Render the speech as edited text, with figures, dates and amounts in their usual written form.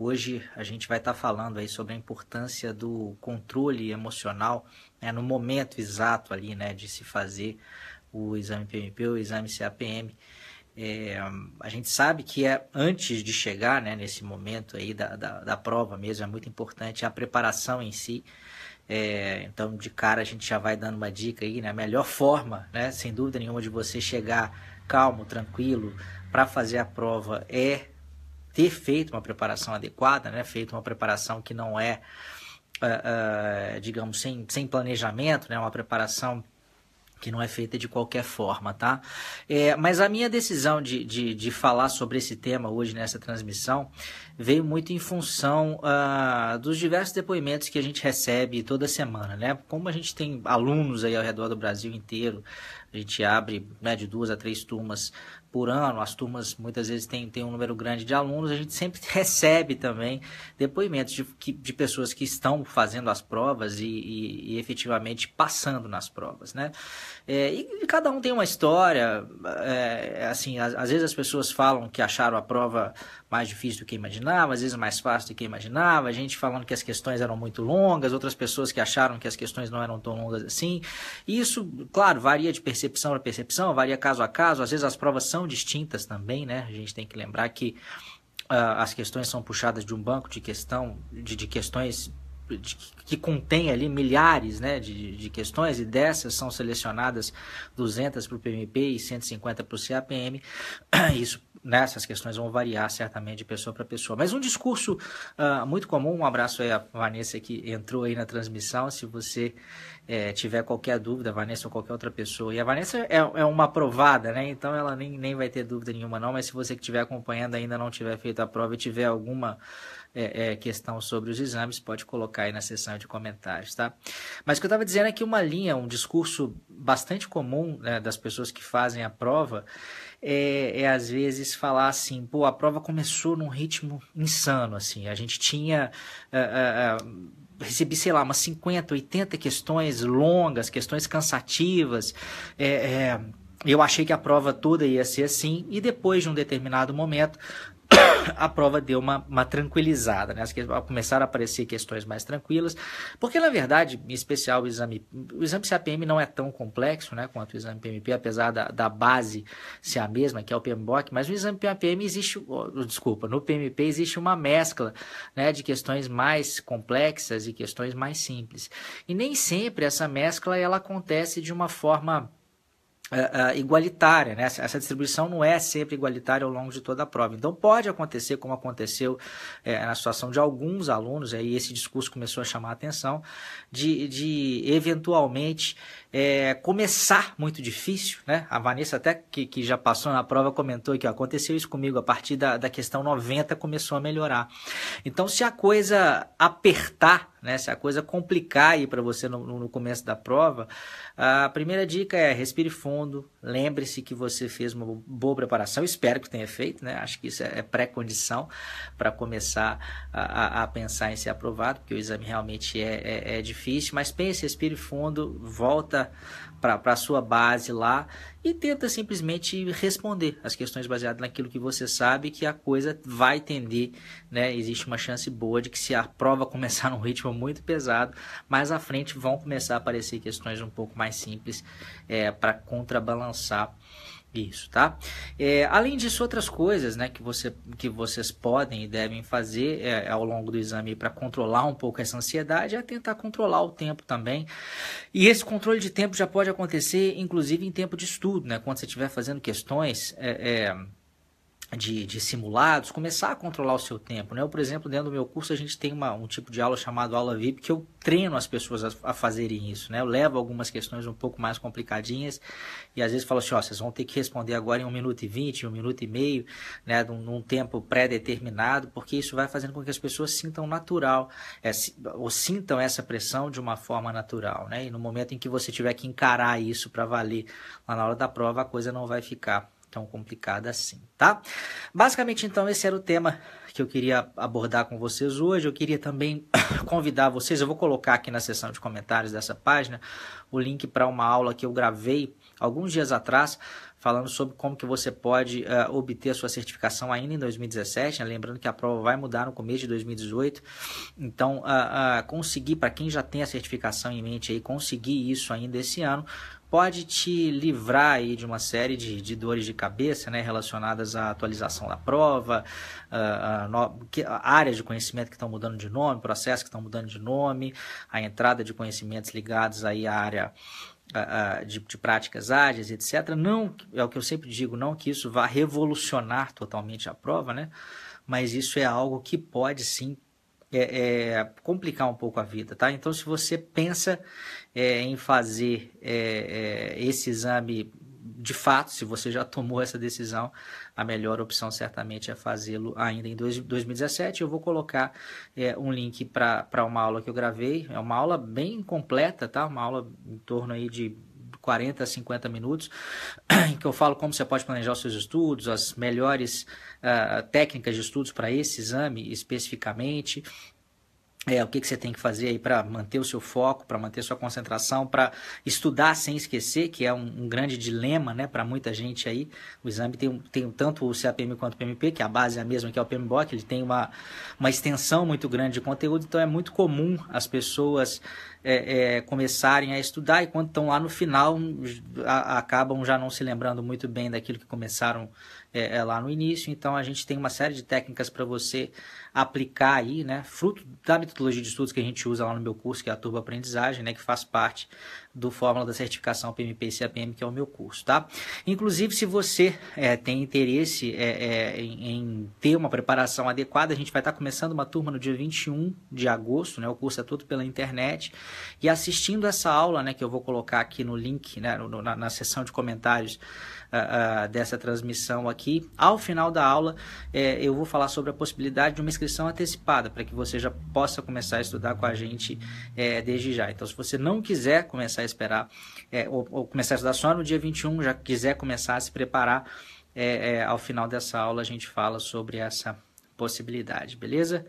Hoje a gente vai estar falando aí sobre a importância do controle emocional, né, no momento exato ali, né, de se fazer o exame PMP ou o exame CAPM. A gente sabe que antes de chegar, né, nesse momento aí da prova mesmo, é muito importante a preparação em si. Então, de cara, a gente já vai dando uma dica aí, né? A melhor forma, né, sem dúvida nenhuma, de você chegar calmo, tranquilo, para fazer a prova é ter feito uma preparação adequada, né? Feito uma preparação que não é, digamos, sem planejamento, né? Uma preparação que não é feita de qualquer forma, tá? Mas a minha decisão de falar sobre esse tema hoje nessa transmissão veio muito em função dos diversos depoimentos que a gente recebe toda semana, né? Como a gente tem alunos aí ao redor do Brasil inteiro, a gente abre, né, de 2 a 3 turmas por ano, as turmas muitas vezes tem um número grande de alunos, a gente sempre recebe também depoimentos de pessoas que estão fazendo as provas e efetivamente passando nas provas, né? E cada um tem uma história, assim, às vezes as pessoas falam que acharam a prova mais difícil do que imaginava, às vezes mais fácil do que imaginava, a gente falando que as questões eram muito longas, outras pessoas que acharam que as questões não eram tão longas assim. E isso, claro, varia de percepção para percepção, varia caso a caso, às vezes as provas são distintas também, né? A gente tem que lembrar que as questões são puxadas de um banco de questões que contém ali milhares, né, de questões, e dessas são selecionadas 200 para o PMP e 150 para o CAPM. Isso, essas questões vão variar certamente de pessoa para pessoa. Mas um discurso muito comum, um abraço aí a Vanessa que entrou aí na transmissão, se você tiver qualquer dúvida, Vanessa ou qualquer outra pessoa. E a Vanessa é uma aprovada, né? Então ela nem vai ter dúvida nenhuma não, mas se você que estiver acompanhando ainda não tiver feito a prova e tiver alguma questão sobre os exames, pode colocar aí na seção de comentários, tá? Mas o que eu estava dizendo é que um discurso bastante comum, né, das pessoas que fazem a prova às vezes falar assim, pô, a prova começou num ritmo insano, assim, a gente tinha... recebi, sei lá, umas 50, 80 questões longas, questões cansativas, eu achei que a prova toda ia ser assim, e depois de um determinado momento, a prova deu uma tranquilizada, né? Começaram a aparecer questões mais tranquilas, porque na verdade, em especial o exame CAPM não é tão complexo, né, quanto o exame PMP, apesar da base ser a mesma, que é o PMBOK, mas no exame PMP no PMP existe uma mescla, né, de questões mais complexas e questões mais simples. E nem sempre essa mescla ela acontece de uma forma igualitária, né? Essa distribuição não é sempre igualitária ao longo de toda a prova. Então pode acontecer, como aconteceu na situação de alguns alunos, aí esse discurso começou a chamar a atenção, de eventualmente começar muito difícil, né? A Vanessa até que já passou na prova comentou que aconteceu isso comigo, a partir da questão 90 começou a melhorar. Então se a coisa apertar, né, se a coisa complicar aí para você no começo da prova, a primeira dica é respire fundo, lembre-se que você fez uma boa preparação, espero que tenha feito, né? Acho que isso é pré-condição para começar a pensar em ser aprovado, porque o exame realmente é difícil, mas pense, respire fundo, volta para a sua base lá e tenta simplesmente responder as questões baseadas naquilo que você sabe, que a coisa vai tender, né? Existe uma chance boa de que se a prova começar num ritmo muito pesado, mais à frente vão começar a aparecer questões um pouco mais simples para contrabalançar isso, tá? Além disso, outras coisas, né, que vocês podem e devem fazer ao longo do exame para controlar um pouco essa ansiedade é tentar controlar o tempo também. E esse controle de tempo já pode acontecer, inclusive, em tempo de estudo, né? Quando você estiver fazendo questões de simulados, começar a controlar o seu tempo, né? Eu, por exemplo, dentro do meu curso a gente tem um tipo de aula chamado aula VIP, que eu treino as pessoas a fazerem isso, né? Eu levo algumas questões um pouco mais complicadinhas e às vezes falo assim, vocês vão ter que responder agora em 1 minuto e 20, 1 minuto e meio, né? Num tempo pré-determinado, porque isso vai fazendo com que as pessoas sintam natural, ou sintam essa pressão de uma forma natural, né? E no momento em que você tiver que encarar isso para valer lá na hora da prova, a coisa não vai ficar tão complicada assim, tá? Basicamente, então, esse era o tema que eu queria abordar com vocês hoje. Eu queria também convidar vocês, eu vou colocar aqui na seção de comentários dessa página o link para uma aula que eu gravei alguns dias atrás, falando sobre como que você pode obter a sua certificação ainda em 2017, né? Lembrando que a prova vai mudar no começo de 2018, então conseguir, para quem já tem a certificação em mente, aí, conseguir isso ainda esse ano, pode te livrar aí de uma série de dores de cabeça, né, relacionadas à atualização da prova, áreas de conhecimento que estão mudando de nome, processos que estão mudando de nome, a entrada de conhecimentos ligados aí à área de práticas ágeis, etc. Não, é o que eu sempre digo, não que isso vá revolucionar totalmente a prova, né? Mas isso é algo que pode sim complicar um pouco a vida, tá? Então, se você pensa em fazer esse exame de fato, se você já tomou essa decisão, a melhor opção certamente é fazê-lo ainda em 2017. Eu vou colocar um link para uma aula que eu gravei, é uma aula bem completa, tá? Uma aula em torno aí de 40 a 50 minutos, em que eu falo como você pode planejar os seus estudos, as melhores técnicas de estudos para esse exame especificamente, o que você tem que fazer aí para manter o seu foco, para manter sua concentração, para estudar sem esquecer, que é um grande dilema, né, para muita gente aí. O exame tem tanto o CAPM quanto o PMP, que a base é a mesma que é o PMBOK, ele tem uma extensão muito grande de conteúdo, então é muito comum as pessoas começarem a estudar e quando estão lá no final acabam já não se lembrando muito bem daquilo que começaram lá no início. Então a gente tem uma série de técnicas para você aplicar aí, né, fruto da metodologia de estudos que a gente usa lá no meu curso, que é a Turbo Aprendizagem, né, que faz parte do Fórmula da Certificação PMP e CAPM, que é o meu curso, tá? Inclusive, se você tem interesse em ter uma preparação adequada, a gente vai estar começando uma turma no dia 21 de agosto, né? O curso é todo pela internet, e assistindo essa aula, né, que eu vou colocar aqui no link, né, na seção de comentários dessa transmissão aqui, ao final da aula eu vou falar sobre a possibilidade de uma inscrição antecipada, para que você já possa começar a estudar com a gente desde já. Então, se você não quiser começar a esperar, ou começar a estudar só no dia 21, já quiser começar a se preparar, ao final dessa aula a gente fala sobre essa possibilidade, beleza?